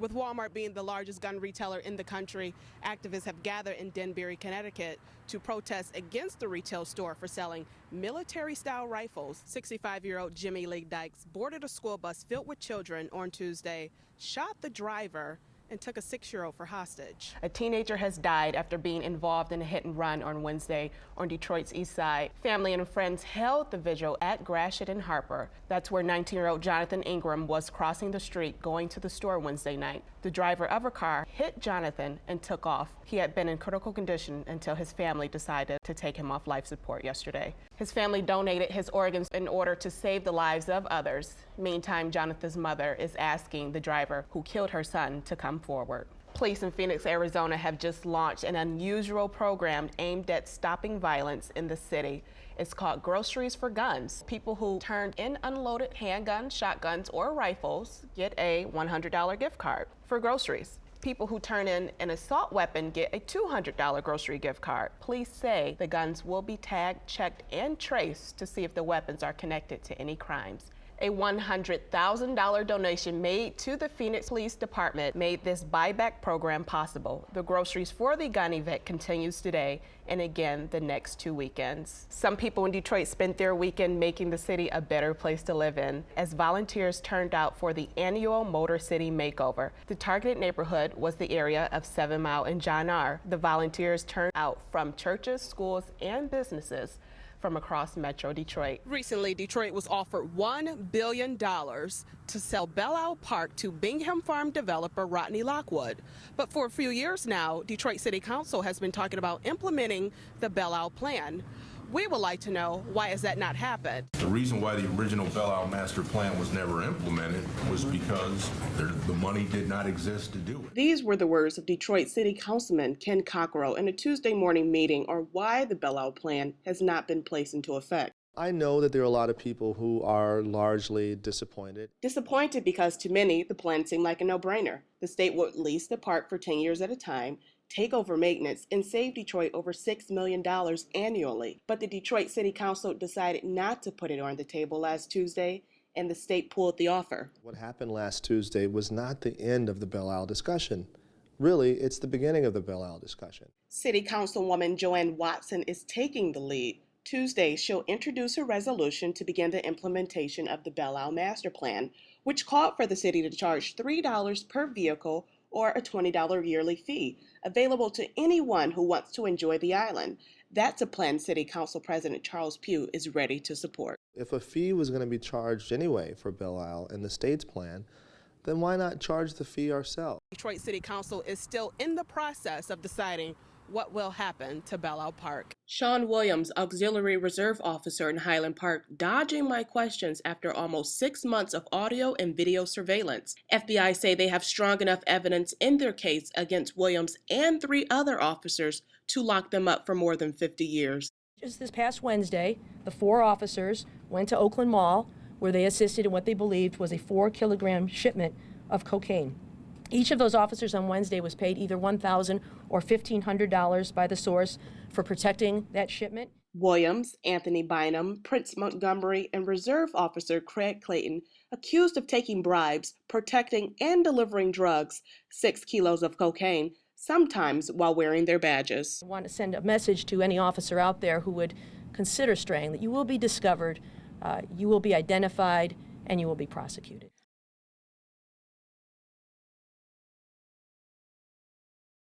With Walmart being the largest gun retailer in the country, activists have gathered in Danbury, Connecticut to protest against the retail store for selling military-style rifles. 65-year-old Jimmy Lee Dykes boarded a school bus filled with children on Tuesday, shot the driver, and took a 6-year-old for hostage. A teenager has died after being involved in a hit and run on Wednesday on Detroit's east side. Family and friends held the vigil at Gratiot and Harper. That's where 19-year-old Jonathan Ingram was crossing the street going to the store Wednesday night. The driver of a car hit Jonathan and took off. He had been in critical condition until his family decided to take him off life support yesterday. His family donated his organs in order to save the lives of others. Meantime, Jonathan's mother is asking the driver who killed her son to come forward. Police in Phoenix, Arizona have just launched an unusual program aimed at stopping violence in the city. It's called Groceries for Guns. People who turned in unloaded handguns, shotguns, or rifles get a $100 gift card for groceries. People who turn in an assault weapon get a $200 grocery gift card. Police say the guns will be tagged, checked, and traced to see if the weapons are connected to any crimes. A $100,000 donation made to the Phoenix Police Department made this buyback program possible. The Groceries for the Gun event continues today and again the next 2 weekends. Some people in Detroit spent their weekend making the city a better place to live in as volunteers turned out for the annual Motor City Makeover. The targeted neighborhood was the area of 7 Mile and John R. The volunteers turned out from churches, schools, and businesses from across Metro Detroit. Recently, Detroit was offered $1 billion to sell Belle Isle Park to Bingham Farm developer Rodney Lockwood. But for a few years now, Detroit City Council has been talking about implementing the Belle Isle plan. We would like to know, why has that not happened? The reason why the original Belle Isle master plan was never implemented was because the money did not exist to do it. These were the words of Detroit City Councilman Ken Cockrell in a Tuesday morning meeting on why the Belle Isle plan has not been placed into effect. I know that there are a lot of people who are largely disappointed. Disappointed because to many, the plan seemed like a no-brainer. The state would lease the park for 10 years at a time, take over maintenance, and save Detroit over $6 million annually. But the Detroit City Council decided not to put it on the table last Tuesday, and the state pulled the offer. What happened last Tuesday was not the end of the Belle Isle discussion. Really, it's the beginning of the Belle Isle discussion. City Councilwoman Joanne Watson is taking the lead. Tuesday, she'll introduce a resolution to begin the implementation of the Belle Isle Master Plan, which called for the city to charge $3 per vehicle or a $20 yearly fee, available to anyone who wants to enjoy the island. That's a plan City Council President Charles Pugh is ready to support. If a fee was going to be charged anyway for Belle Isle in the state's plan, then why not charge the fee ourselves? Detroit City Council is still in the process of deciding what will happen to Belle Isle Park. Sean Williams, Auxiliary Reserve Officer in Highland Park, dodging my questions after almost 6 months of audio and video surveillance. FBI say they have strong enough evidence in their case against Williams and 3 other officers to lock them up for more than 50 years. Just this past Wednesday, the 4 officers went to Oakland Mall where they assisted in what they believed was a 4-kilogram shipment of cocaine. Each of those officers on Wednesday was paid either $1,000 or $1,500 by the source for protecting that shipment. Williams, Anthony Bynum, Prince Montgomery, and Reserve Officer Craig Clayton, accused of taking bribes, protecting, and delivering drugs, 6 kilos of cocaine, sometimes while wearing their badges. I want to send a message to any officer out there who would consider straying that you will be discovered, you will be identified, and you will be prosecuted.